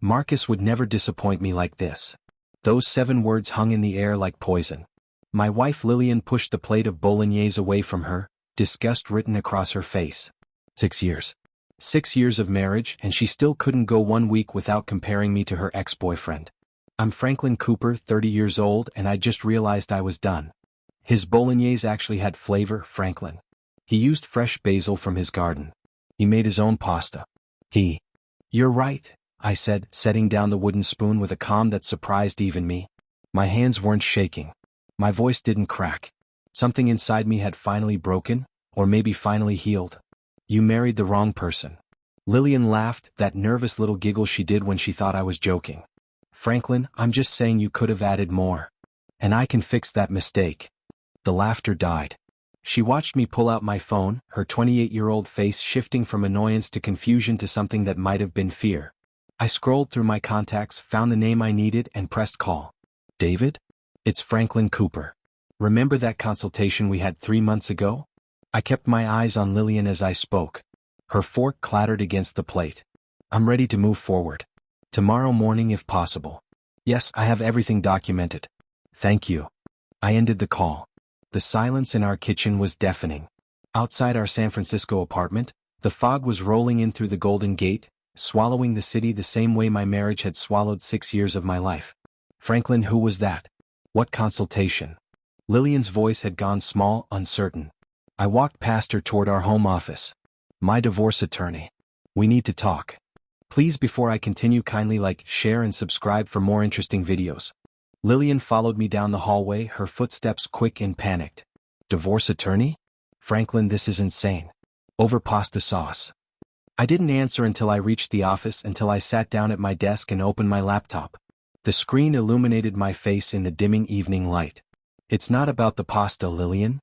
Marcus would never disappoint me like this. Those 7 words hung in the air like poison. My wife Lillian pushed the plate of bolognese away from her, disgust written across her face. 6 years. 6 years of marriage, and she still couldn't go 1 week without comparing me to her ex-boyfriend. I'm Franklin Cooper, 30 years old, and I just realized I was done. His bolognese actually had flavor, Franklin. He used fresh basil from his garden. He made his own pasta. You're right, I said, setting down the wooden spoon with a calm that surprised even me. My hands weren't shaking. My voice didn't crack. Something inside me had finally broken, or maybe finally healed. You married the wrong person. Lillian laughed, that nervous little giggle she did when she thought I was joking. Franklin, I'm just saying you could have added more. And I can fix that mistake. The laughter died. She watched me pull out my phone, her 28-year-old face shifting from annoyance to confusion to something that might have been fear. I scrolled through my contacts, found the name I needed, and pressed call. David? It's Franklin Cooper. Remember that consultation we had 3 months ago? I kept my eyes on Lillian as I spoke. Her fork clattered against the plate. I'm ready to move forward. Tomorrow morning if possible. Yes, I have everything documented. Thank you. I ended the call. The silence in our kitchen was deafening. Outside our San Francisco apartment, the fog was rolling in through the Golden Gate, swallowing the city the same way my marriage had swallowed 6 years of my life. Franklin, who was that? What consultation? Lillian's voice had gone small, uncertain. I walked past her toward our home office. My divorce attorney. We need to talk. Please, before I continue, kindly like, share and subscribe for more interesting videos. Lillian followed me down the hallway, her footsteps quick and panicked. Divorce attorney? Franklin, this is insane. Over pasta sauce. I didn't answer until I reached the office, until I sat down at my desk and opened my laptop. The screen illuminated my face in the dimming evening light. It's not about the pasta, Lillian.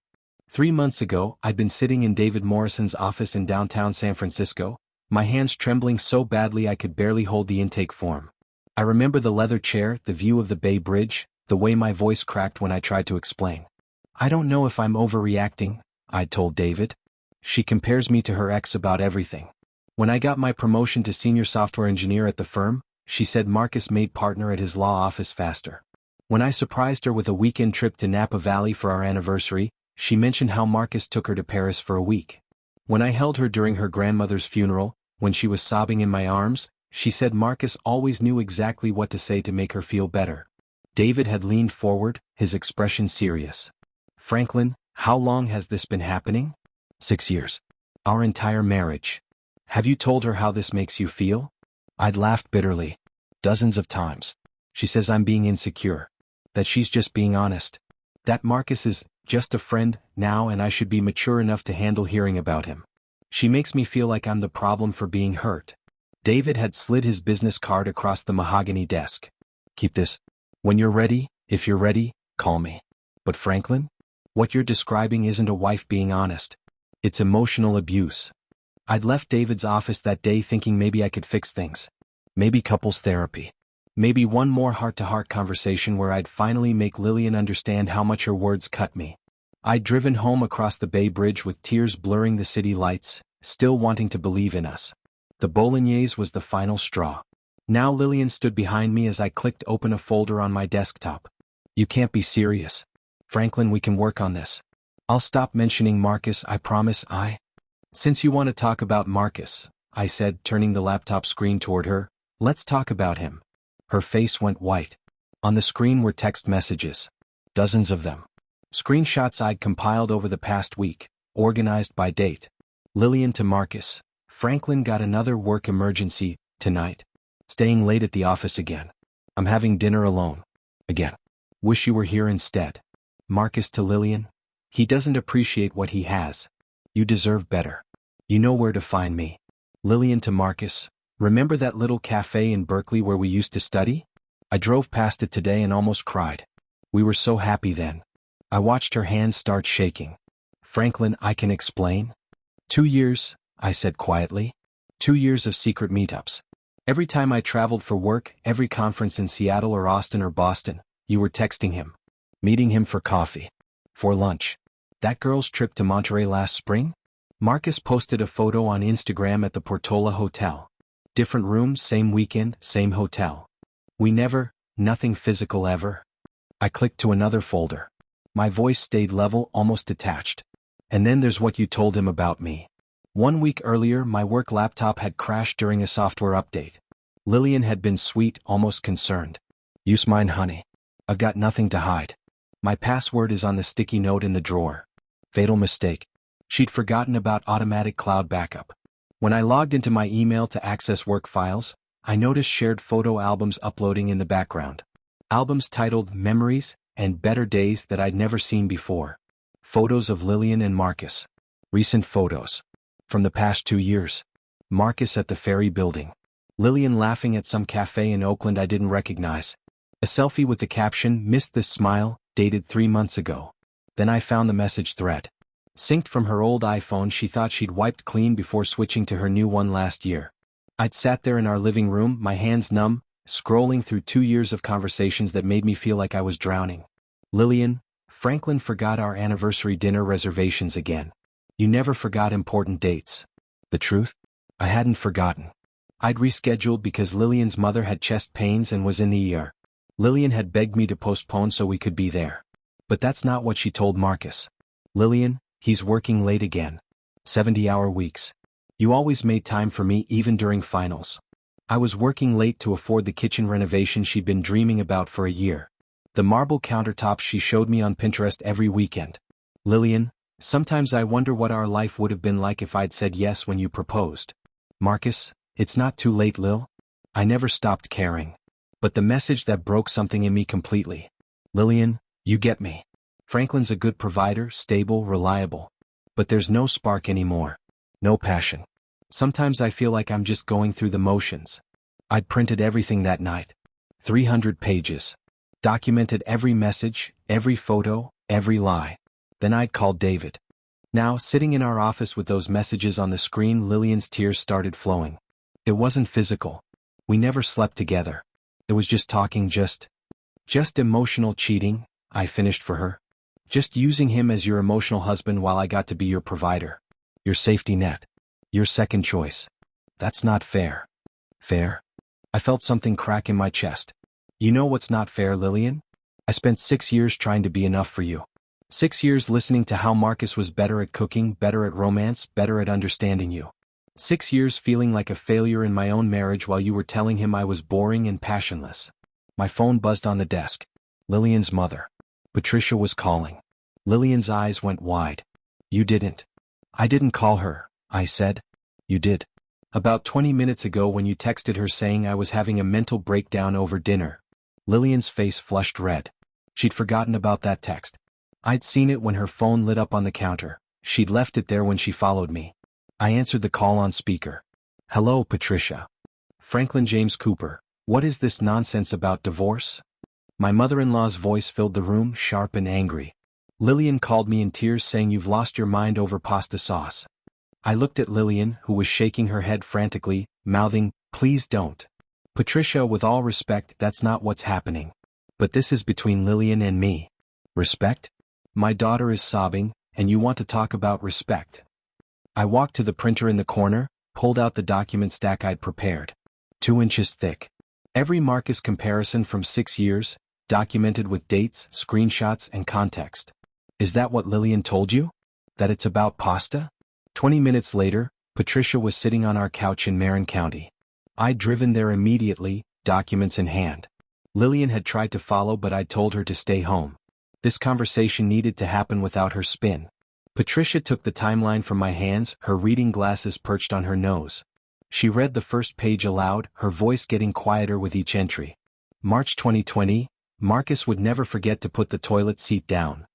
3 months ago, I'd been sitting in David Morrison's office in downtown San Francisco, my hands trembling so badly I could barely hold the intake form. I remember the leather chair, the view of the Bay Bridge, the way my voice cracked when I tried to explain. I don't know if I'm overreacting, I told David. She compares me to her ex about everything. When I got my promotion to senior software engineer at the firm, she said Marcus made partner at his law office faster. When I surprised her with a weekend trip to Napa Valley for our anniversary, she mentioned how Marcus took her to Paris for a week. When I held her during her grandmother's funeral, when she was sobbing in my arms, she said Marcus always knew exactly what to say to make her feel better. David had leaned forward, his expression serious. Franklin, how long has this been happening? 6 years. Our entire marriage. Have you told her how this makes you feel? I'd laughed bitterly. Dozens of times. She says I'm being insecure. That she's just being honest. That Marcus is just a friend now and I should be mature enough to handle hearing about him. She makes me feel like I'm the problem for being hurt. David had slid his business card across the mahogany desk. Keep this. When you're ready, if you're ready, call me. But Franklin? What you're describing isn't a wife being honest. It's emotional abuse. I'd left David's office that day thinking maybe I could fix things. Maybe couples therapy. Maybe one more heart-to-heart conversation where I'd finally make Lillian understand how much her words cut me. I'd driven home across the Bay Bridge with tears blurring the city lights, still wanting to believe in us. The bolognese was the final straw. Now Lillian stood behind me as I clicked open a folder on my desktop. You can't be serious. Franklin, we can work on this. I'll stop mentioning Marcus, I promise. Since you want to talk about Marcus, I said, turning the laptop screen toward her, let's talk about him. Her face went white. On the screen were text messages. Dozens of them. Screenshots I'd compiled over the past week, organized by date. Lillian to Marcus. Franklin got another work emergency, tonight. Staying late at the office again. I'm having dinner alone. Again. Wish you were here instead. Marcus to Lillian. He doesn't appreciate what he has. You deserve better. You know where to find me. Lillian to Marcus. Remember that little cafe in Berkeley where we used to study? I drove past it today and almost cried. We were so happy then. I watched her hands start shaking. Franklin, I can explain. 2 years, I said quietly. 2 years of secret meetups. Every time I traveled for work, every conference in Seattle or Austin or Boston, you were texting him. Meeting him for coffee. For lunch. That girl's trip to Monterey last spring? Marcus posted a photo on Instagram at the Portola Hotel. Different rooms, same weekend, same hotel. Nothing physical ever. I clicked to another folder. My voice stayed level, almost detached. And then there's what you told him about me. 1 week earlier, my work laptop had crashed during a software update. Lillian had been sweet, almost concerned. Use mine, honey. I've got nothing to hide. My password is on the sticky note in the drawer. Fatal mistake. She'd forgotten about automatic cloud backup. When I logged into my email to access work files, I noticed shared photo albums uploading in the background. Albums titled Memories and Better Days that I'd never seen before. Photos of Lillian and Marcus. Recent photos. From the past 2 years. Marcus at the ferry building. Lillian laughing at some cafe in Oakland I didn't recognize. A selfie with the caption, "Missed this smile," dated 3 months ago. Then I found the message thread. Synced from her old iPhone she thought she'd wiped clean before switching to her new one last year. I'd sat there in our living room, my hands numb, scrolling through 2 years of conversations that made me feel like I was drowning. Lillian, Franklin forgot our anniversary dinner reservations again. You never forgot important dates. The truth? I hadn't forgotten. I'd rescheduled because Lillian's mother had chest pains and was in the ER. Lillian had begged me to postpone so we could be there. But that's not what she told Marcus. Lillian, he's working late again. 70-hour weeks. You always made time for me even during finals. I was working late to afford the kitchen renovation she'd been dreaming about for a year. The marble countertops she showed me on Pinterest every weekend. Lillian, sometimes I wonder what our life would have been like if I'd said yes when you proposed. Marcus, it's not too late, Lil. I never stopped caring. But the message that broke something in me completely. Lillian, you get me. Franklin's a good provider, stable, reliable. But there's no spark anymore. No passion. Sometimes I feel like I'm just going through the motions. I'd printed everything that night. 300 pages. Documented every message, every photo, every lie. Then I'd called David. Now, sitting in our office with those messages on the screen, Lillian's tears started flowing. It wasn't physical. We never slept together. It was just talking, just emotional cheating, I finished for her. Just using him as your emotional husband while I got to be your provider. Your safety net. Your second choice. That's not fair. Fair? I felt something crack in my chest. You know what's not fair, Lillian? I spent 6 years trying to be enough for you. 6 years listening to how Marcus was better at cooking, better at romance, better at understanding you. 6 years feeling like a failure in my own marriage while you were telling him I was boring and passionless. My phone buzzed on the desk. Lillian's mother. Patricia was calling. Lillian's eyes went wide. You didn't. I didn't call her, I said. You did. About 20 minutes ago when you texted her saying I was having a mental breakdown over dinner. Lillian's face flushed red. She'd forgotten about that text. I'd seen it when her phone lit up on the counter. She'd left it there when she followed me. I answered the call on speaker. Hello, Patricia. Franklin James Cooper. What is this nonsense about divorce? My mother-in-law's voice filled the room, sharp and angry. Lillian called me in tears saying you've lost your mind over pasta sauce. I looked at Lillian, who was shaking her head frantically, mouthing, please don't. Patricia, with all respect, that's not what's happening. But this is between Lillian and me. Respect? My daughter is sobbing, and you want to talk about respect. I walked to the printer in the corner, pulled out the document stack I'd prepared. 2 inches thick. Every Marcus comparison from 6 years, documented with dates, screenshots, and context. Is that what Lillian told you? That it's about pasta? 20 minutes later, Patricia was sitting on our couch in Marin County. I'd driven there immediately, documents in hand. Lillian had tried to follow but I'd told her to stay home. This conversation needed to happen without her spin. Patricia took the timeline from my hands, her reading glasses perched on her nose. She read the first page aloud, her voice getting quieter with each entry. March 2020, Marcus would never forget to put the toilet seat down.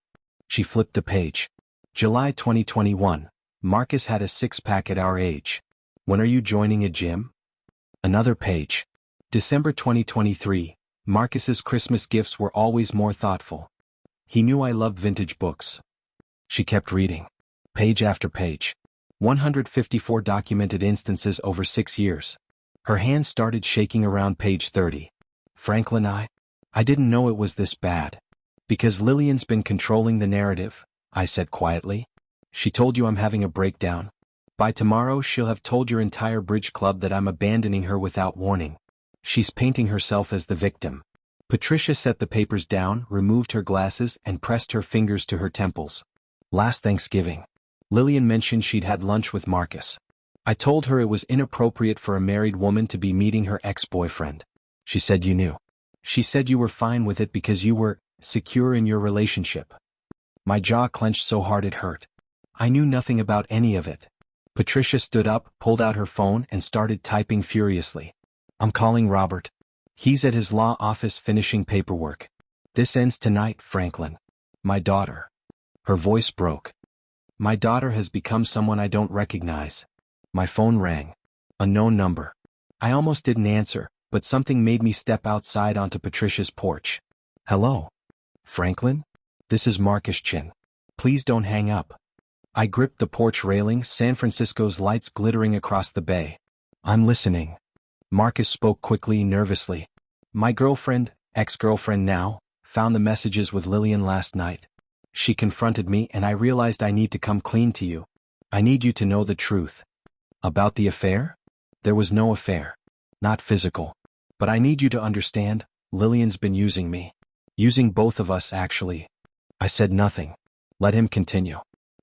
She flipped the page. July 2021, Marcus had a six-pack at our age. When are you joining a gym? Another page. December 2023, Marcus's Christmas gifts were always more thoughtful. He knew I loved vintage books. She kept reading. Page after page. 154 documented instances over 6 years. Her hand started shaking around page 30. Franklin, I didn't know it was this bad. Because Lillian's been controlling the narrative, I said quietly. She told you I'm having a breakdown. By tomorrow she'll have told your entire bridge club that I'm abandoning her without warning. She's painting herself as the victim. Patricia set the papers down, removed her glasses, and pressed her fingers to her temples. Last Thanksgiving, Lillian mentioned she'd had lunch with Marcus. I told her it was inappropriate for a married woman to be meeting her ex-boyfriend. She said you knew. She said you were fine with it because you were secure in your relationship. My jaw clenched so hard it hurt. I knew nothing about any of it. Patricia stood up, pulled out her phone, and started typing furiously. I'm calling Robert. He's at his law office finishing paperwork. This ends tonight, Franklin. My daughter. Her voice broke. My daughter has become someone I don't recognize. My phone rang. Unknown number. I almost didn't answer, but something made me step outside onto Patricia's porch. Hello? Franklin? This is Marcus Chin. Please don't hang up. I gripped the porch railing, San Francisco's lights glittering across the bay. I'm listening. Marcus spoke quickly, nervously. My girlfriend, ex-girlfriend now, found the messages with Lillian last night. She confronted me and I realized I need to come clean to you. I need you to know the truth. About the affair? There was no affair. Not physical. But I need you to understand, Lillian's been using me. Using both of us, actually. I said nothing. Let him continue.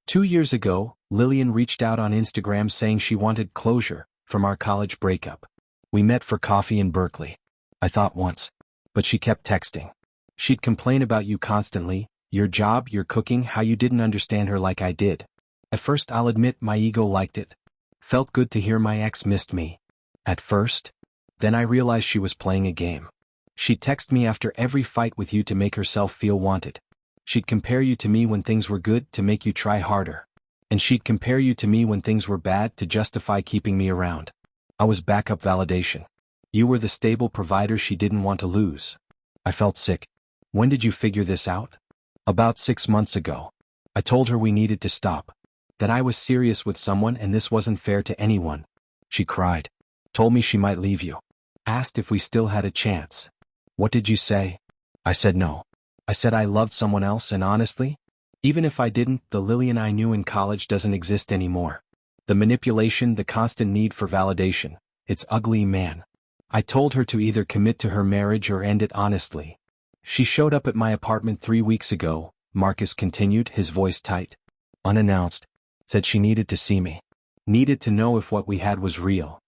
2 years ago, Lillian reached out on Instagram saying she wanted closure from our college breakup. We met for coffee in Berkeley. I thought once. But she kept texting. She'd complain about you constantly, your job, your cooking, how you didn't understand her like I did. At first, I'll admit my ego liked it. Felt good to hear my ex missed me. At first. Then I realized she was playing a game. She'd text me after every fight with you to make herself feel wanted. She'd compare you to me when things were good to make you try harder. And she'd compare you to me when things were bad to justify keeping me around. I was backup validation. You were the stable provider she didn't want to lose. I felt sick. When did you figure this out? About 6 months ago. I told her we needed to stop. That I was serious with someone and this wasn't fair to anyone. She cried. Told me she might leave you. Asked if we still had a chance. What did you say? I said no. I said I loved someone else and honestly, even if I didn't, the Lillian I knew in college doesn't exist anymore. The manipulation, the constant need for validation, it's ugly, man. I told her to either commit to her marriage or end it honestly. She showed up at my apartment 3 weeks ago, Marcus continued, his voice tight. Unannounced. Said she needed to see me. Needed to know if what we had was real.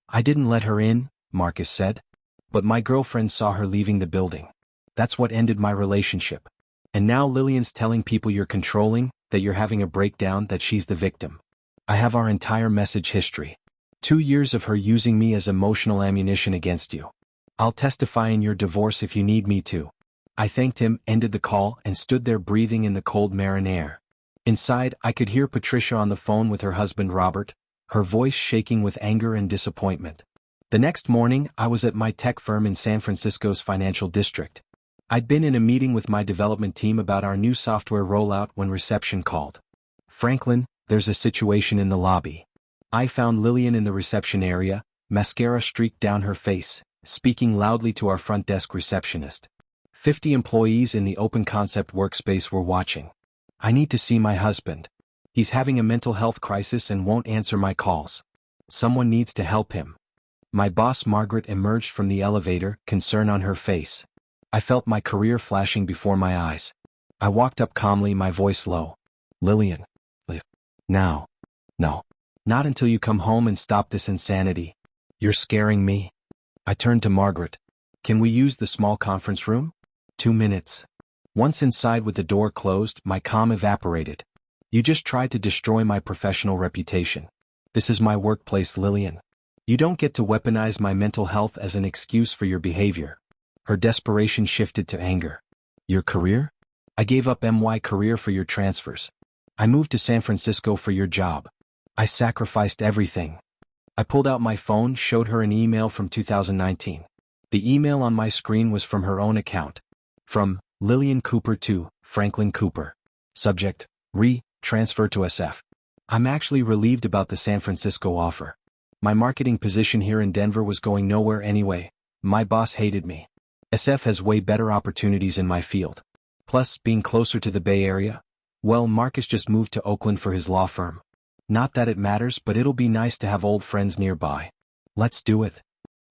I didn't let her in, Marcus said. But my girlfriend saw her leaving the building. That's what ended my relationship. And now Lillian's telling people you're controlling, that you're having a breakdown, that she's the victim. I have our entire message history. 2 years of her using me as emotional ammunition against you. I'll testify in your divorce if you need me to. I thanked him, ended the call, and stood there breathing in the cold marine air. Inside, I could hear Patricia on the phone with her husband Robert, her voice shaking with anger and disappointment. The next morning, I was at my tech firm in San Francisco's financial district. I'd been in a meeting with my development team about our new software rollout when reception called. Franklin, there's a situation in the lobby. I found Lillian in the reception area, mascara streaked down her face, speaking loudly to our front desk receptionist. 50 employees in the open concept workspace were watching. I need to see my husband. He's having a mental health crisis and won't answer my calls. Someone needs to help him. My boss Margaret emerged from the elevator, concern on her face. I felt my career flashing before my eyes. I walked up calmly, my voice low. Lillian. Leave. Now. No. Not until you come home and stop this insanity. You're scaring me. I turned to Margaret. Can we use the small conference room? 2 minutes. Once inside with the door closed, my calm evaporated. You just tried to destroy my professional reputation. This is my workplace, Lillian. You don't get to weaponize my mental health as an excuse for your behavior. Her desperation shifted to anger. Your career? I gave up my career for your transfers. I moved to San Francisco for your job. I sacrificed everything. I pulled out my phone, showed her an email from 2019. The email on my screen was from her own account. From Lillian Cooper to Franklin Cooper. Subject, transfer to SF. I'm actually relieved about the San Francisco offer. My marketing position here in Denver was going nowhere anyway. My boss hated me. SF has way better opportunities in my field. Plus, being closer to the Bay Area. Well, Marcus just moved to Oakland for his law firm. Not that it matters, but it'll be nice to have old friends nearby. Let's do it.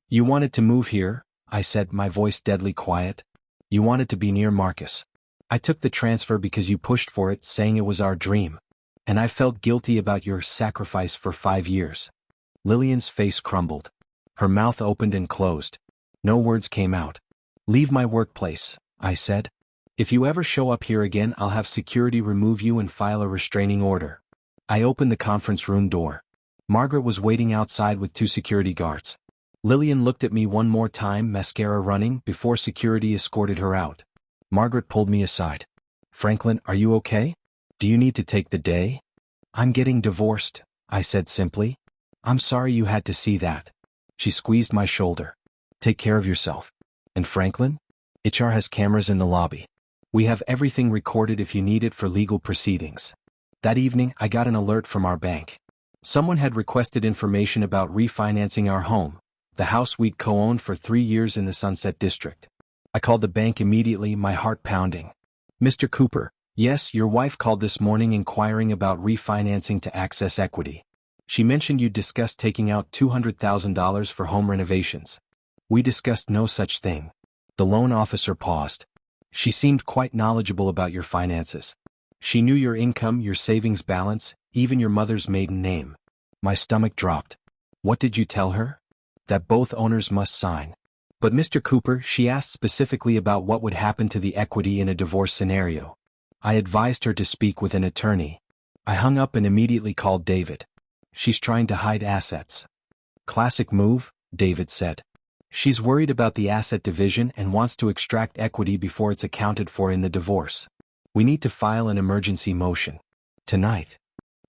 You wanted to move here, I said, my voice deadly quiet. You wanted to be near Marcus. I took the transfer because you pushed for it, saying it was our dream. And I felt guilty about your sacrifice for 5 years. Lillian's face crumbled. Her mouth opened and closed. No words came out. Leave my workplace, I said. If you ever show up here again, I'll have security remove you and file a restraining order. I opened the conference room door. Margaret was waiting outside with 2 security guards. Lillian looked at me one more time, mascara running, before security escorted her out. Margaret pulled me aside. Franklin, are you okay? Do you need to take the day? I'm getting divorced, I said simply. I'm sorry you had to see that. She squeezed my shoulder. Take care of yourself. And Franklin? HR has cameras in the lobby. We have everything recorded if you need it for legal proceedings. That evening, I got an alert from our bank. Someone had requested information about refinancing our home, the house we'd co-owned for 3 years in the Sunset District. I called the bank immediately, my heart pounding. Mr. Cooper, yes, your wife called this morning inquiring about refinancing to access equity. She mentioned you discussed taking out $200,000 for home renovations. We discussed no such thing. The loan officer paused. She seemed quite knowledgeable about your finances. She knew your income, your savings balance, even your mother's maiden name. My stomach dropped. What did you tell her? That both owners must sign. But Mr. Cooper, she asked specifically about what would happen to the equity in a divorce scenario. I advised her to speak with an attorney. I hung up and immediately called David. She's trying to hide assets. Classic move, David said. She's worried about the asset division and wants to extract equity before it's accounted for in the divorce. We need to file an emergency motion. Tonight.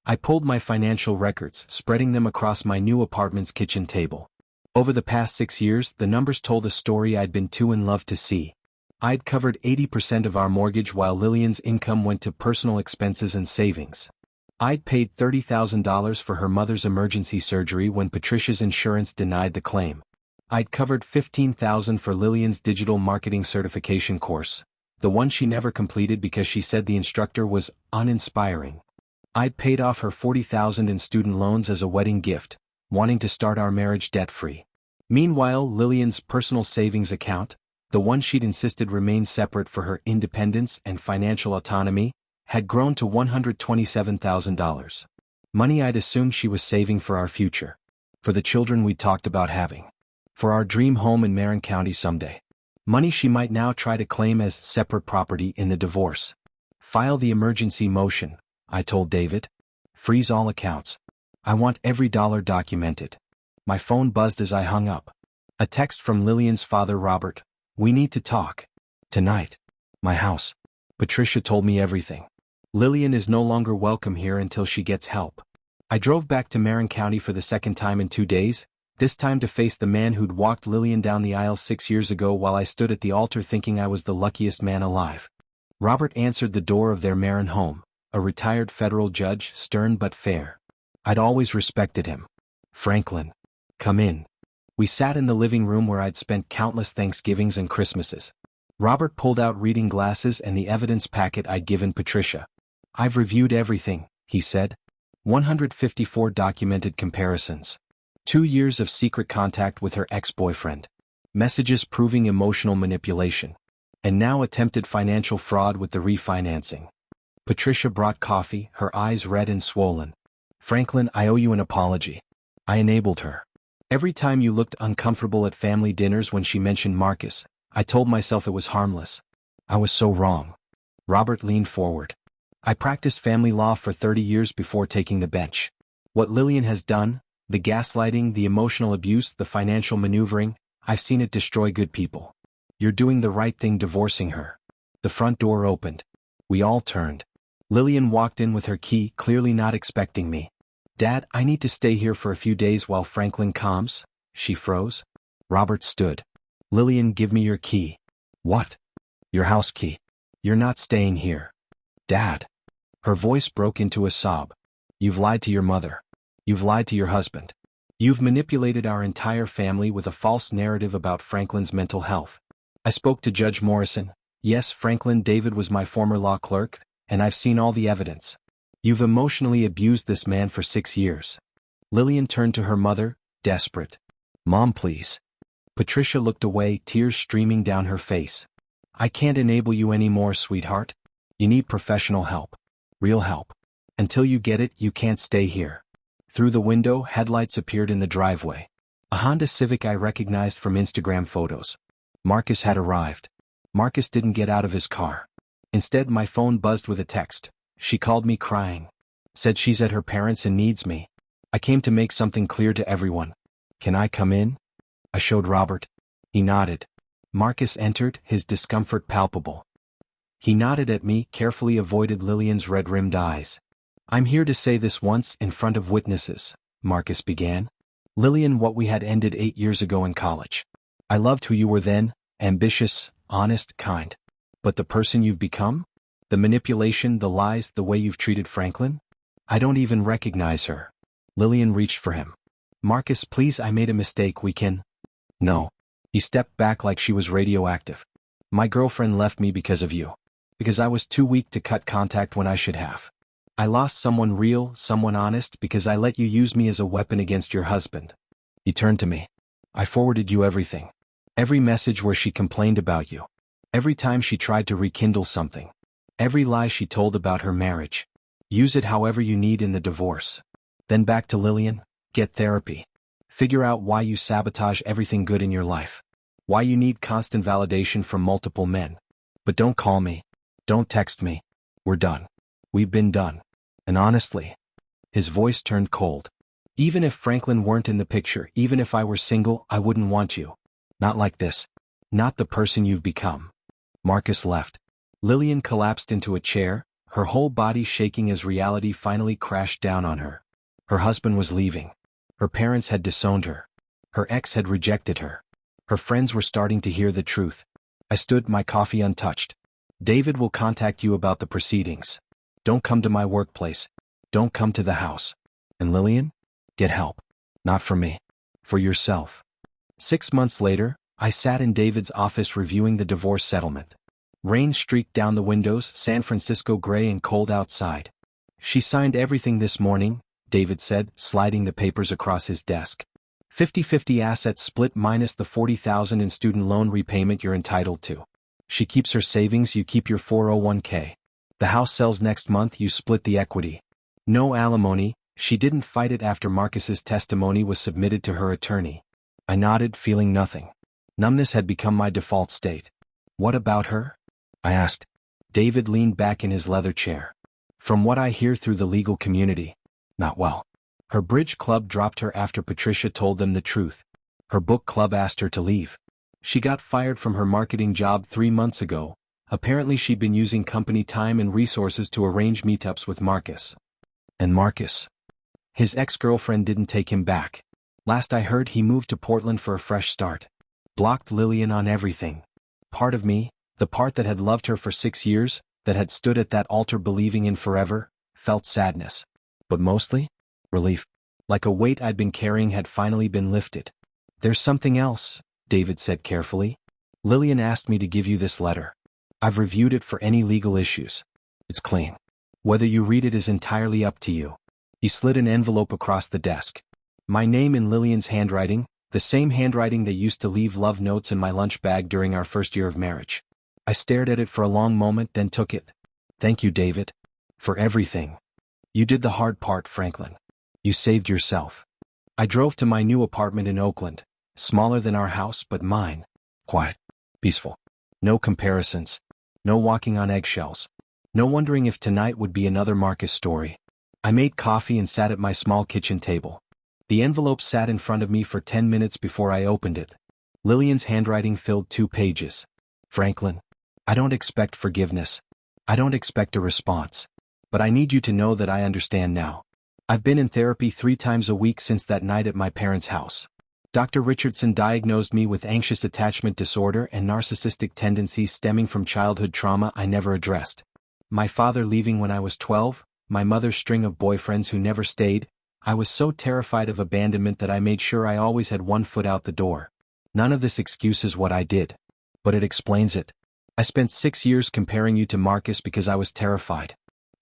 I pulled my financial records, spreading them across my new apartment's kitchen table. Over the past 6 years, the numbers told a story I'd been too in love to see. I'd covered 80% of our mortgage while Lillian's income went to personal expenses and savings. I'd paid $30,000 for her mother's emergency surgery when Patricia's insurance denied the claim. I'd covered $15,000 for Lillian's digital marketing certification course, the one she never completed because she said the instructor was uninspiring. I'd paid off her $40,000 in student loans as a wedding gift, wanting to start our marriage debt-free. Meanwhile, Lillian's personal savings account, the one she'd insisted remain separate for her independence and financial autonomy, had grown to $127,000. Money I'd assumed she was saving for our future. For the children we'd talked about having. For our dream home in Marin County someday. Money she might now try to claim as separate property in the divorce. File the emergency motion, I told David. Freeze all accounts. I want every dollar documented. My phone buzzed as I hung up. A text from Lillian's father, Robert. We need to talk. Tonight. My house. Patricia told me everything. Lillian is no longer welcome here until she gets help. I drove back to Marin County for the second time in 2 days, this time to face the man who'd walked Lillian down the aisle 6 years ago while I stood at the altar thinking I was the luckiest man alive. Robert answered the door of their Marin home, a retired federal judge, stern but fair. I'd always respected him. Franklin. Come in. We sat in the living room where I'd spent countless Thanksgivings and Christmases. Robert pulled out reading glasses and the evidence packet I'd given Patricia. I've reviewed everything, he said. 154 documented comparisons. 2 years of secret contact with her ex-boyfriend. Messages proving emotional manipulation. And now attempted financial fraud with the refinancing. Patricia brought coffee, her eyes red and swollen. Franklin, I owe you an apology. I enabled her. Every time you looked uncomfortable at family dinners when she mentioned Marcus, I told myself it was harmless. I was so wrong. Robert leaned forward. I practiced family law for 30 years before taking the bench. What Lillian has done, the gaslighting, the emotional abuse, the financial maneuvering, I've seen it destroy good people. You're doing the right thing divorcing her. The front door opened. We all turned. Lillian walked in with her key, clearly not expecting me. Dad, I need to stay here for a few days while Franklin calms. She froze. Robert stood. Lillian, give me your key. What? Your house key. You're not staying here. Dad. Her voice broke into a sob. You've lied to your mother. You've lied to your husband. You've manipulated our entire family with a false narrative about Franklin's mental health. I spoke to Judge Morrison. Yes, Franklin David was my former law clerk, and I've seen all the evidence. You've emotionally abused this man for 6 years. Lillian turned to her mother, desperate. Mom, please. Patricia looked away, tears streaming down her face. I can't enable you anymore, sweetheart. You need professional help. Real help. Until you get it, you can't stay here. Through the window, headlights appeared in the driveway. A Honda Civic I recognized from Instagram photos. Marcus had arrived. Marcus didn't get out of his car. Instead, my phone buzzed with a text. She called me crying. Said she's at her parents' and needs me. I came to make something clear to everyone. Can I come in? I showed Robert. He nodded. Marcus entered, his discomfort palpable. He nodded at me, carefully avoided Lillian's red-rimmed eyes. I'm here to say this once, in front of witnesses, Marcus began. Lillian, what we had ended 8 years ago in college. I loved who you were then, ambitious, honest, kind. But the person you've become? The manipulation, the lies, the way you've treated Franklin? I don't even recognize her. Lillian reached for him. Marcus, please, I made a mistake, we can... No. He stepped back like she was radioactive. My girlfriend left me because of you. Because I was too weak to cut contact when I should have. I lost someone real, someone honest, because I let you use me as a weapon against your husband. He turned to me. I forwarded you everything. Every message where she complained about you. Every time she tried to rekindle something. Every lie she told about her marriage. Use it however you need in the divorce. Then back to Lillian, get therapy. Figure out why you sabotage everything good in your life. Why you need constant validation from multiple men. But don't call me. Don't text me. We're done. We've been done. And honestly, his voice turned cold. Even if Franklin weren't in the picture, even if I were single, I wouldn't want you. Not like this. Not the person you've become. Marcus left. Lillian collapsed into a chair, her whole body shaking as reality finally crashed down on her. Her husband was leaving. Her parents had disowned her. Her ex had rejected her. Her friends were starting to hear the truth. I stood, my coffee untouched. David will contact you about the proceedings. Don't come to my workplace. Don't come to the house. And Lillian? Get help. Not for me. For yourself. 6 months later, I sat in David's office reviewing the divorce settlement. Rain streaked down the windows, San Francisco gray and cold outside. She signed everything this morning, David said, sliding the papers across his desk. 50-50 assets split minus the $40,000 in student loan repayment you're entitled to. She keeps her savings, you keep your 401k. The house sells next month, you split the equity. No alimony. She didn't fight it after Marcus's testimony was submitted to her attorney. I nodded, feeling nothing. Numbness had become my default state. What about her? I asked. David leaned back in his leather chair. From what I hear through the legal community, not well. Her bridge club dropped her after Patricia told them the truth. Her book club asked her to leave. She got fired from her marketing job 3 months ago. Apparently she'd been using company time and resources to arrange meetups with Marcus. And Marcus? His ex-girlfriend didn't take him back. Last I heard, he moved to Portland for a fresh start. Blocked Lillian on everything. Part of me, the part that had loved her for 6 years, that had stood at that altar believing in forever, felt sadness. But mostly, relief. Like a weight I'd been carrying had finally been lifted. There's something else, David said carefully. Lillian asked me to give you this letter. I've reviewed it for any legal issues. It's clean. Whether you read it is entirely up to you. He slid an envelope across the desk. My name in Lillian's handwriting, the same handwriting that used to leave love notes in my lunch bag during our first year of marriage. I stared at it for a long moment, then took it. Thank you, David. For everything. You did the hard part, Franklin. You saved yourself. I drove to my new apartment in Oakland, smaller than our house but mine. Quiet. Peaceful. No comparisons. No walking on eggshells. No wondering if tonight would be another Marcus story. I made coffee and sat at my small kitchen table. The envelope sat in front of me for 10 minutes before I opened it. Lillian's handwriting filled 2 pages. Franklin, I don't expect forgiveness. I don't expect a response. But I need you to know that I understand now. I've been in therapy 3 times a week since that night at my parents' house. Dr. Richardson diagnosed me with anxious attachment disorder and narcissistic tendencies stemming from childhood trauma I never addressed. My father leaving when I was 12, my mother's string of boyfriends who never stayed. I was so terrified of abandonment that I made sure I always had one foot out the door. None of this excuses what I did. But it explains it. I spent 6 years comparing you to Marcus because I was terrified.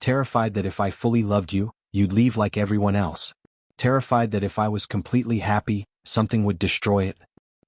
Terrified that if I fully loved you, you'd leave like everyone else. Terrified that if I was completely happy, something would destroy it.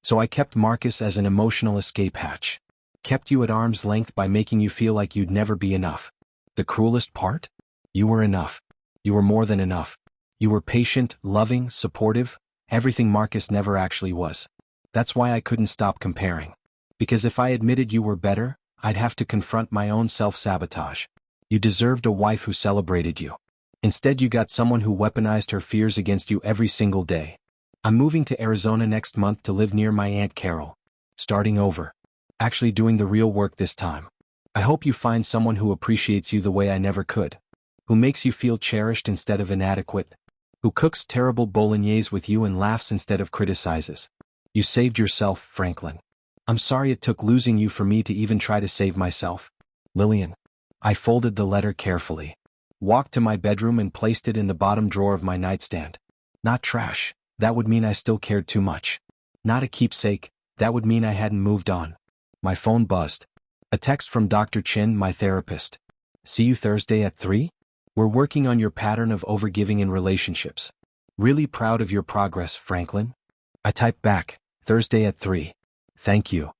So I kept Marcus as an emotional escape hatch. Kept you at arm's length by making you feel like you'd never be enough. The cruelest part? You were enough. You were more than enough. You were patient, loving, supportive, everything Marcus never actually was. That's why I couldn't stop comparing. Because if I admitted you were better, I'd have to confront my own self-sabotage. You deserved a wife who celebrated you. Instead you got someone who weaponized her fears against you every single day. I'm moving to Arizona next month to live near my Aunt Carol. Starting over. Actually doing the real work this time. I hope you find someone who appreciates you the way I never could. Who makes you feel cherished instead of inadequate. Who cooks terrible bolognese with you and laughs instead of criticizes. You saved yourself, Franklin. I'm sorry it took losing you for me to even try to save myself. Lillian. I folded the letter carefully. Walked to my bedroom and placed it in the bottom drawer of my nightstand. Not trash, that would mean I still cared too much. Not a keepsake, that would mean I hadn't moved on. My phone buzzed. A text from Dr. Chin, my therapist. See you Thursday at 3? We're working on your pattern of overgiving in relationships. Really proud of your progress, Franklin. I typed back, Thursday at 3. Thank you.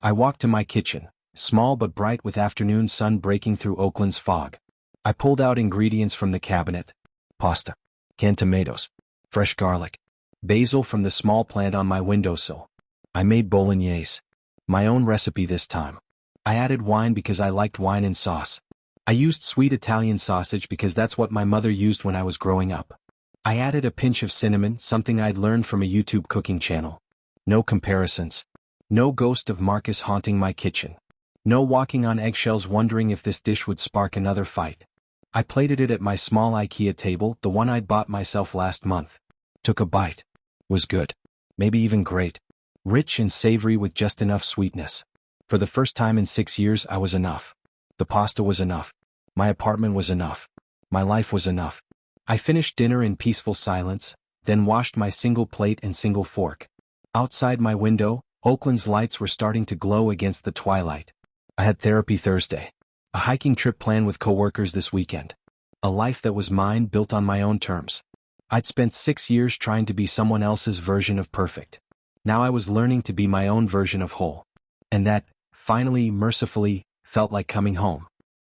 I walked to my kitchen, small but bright with afternoon sun breaking through Oakland's fog. I pulled out ingredients from the cabinet. Pasta. Canned tomatoes. Fresh garlic. Basil from the small plant on my windowsill. I made bolognese. My own recipe this time. I added wine because I liked wine and sauce. I used sweet Italian sausage because that's what my mother used when I was growing up. I added a pinch of cinnamon, something I'd learned from a YouTube cooking channel. No comparisons. No ghost of Marcus haunting my kitchen. No walking on eggshells wondering if this dish would spark another fight. I plated it at my small IKEA table, the one I'd bought myself last month. Took a bite. Was good. Maybe even great. Rich and savory with just enough sweetness. For the first time in 6 years I was enough. The pasta was enough. My apartment was enough. My life was enough. I finished dinner in peaceful silence, then washed my single plate and single fork. Outside my window, Oakland's lights were starting to glow against the twilight. I had therapy Thursday. A hiking trip planned with coworkers this weekend. A life that was mine built on my own terms. I'd spent 6 years trying to be someone else's version of perfect. Now I was learning to be my own version of whole. And that, finally, mercifully, felt like coming home.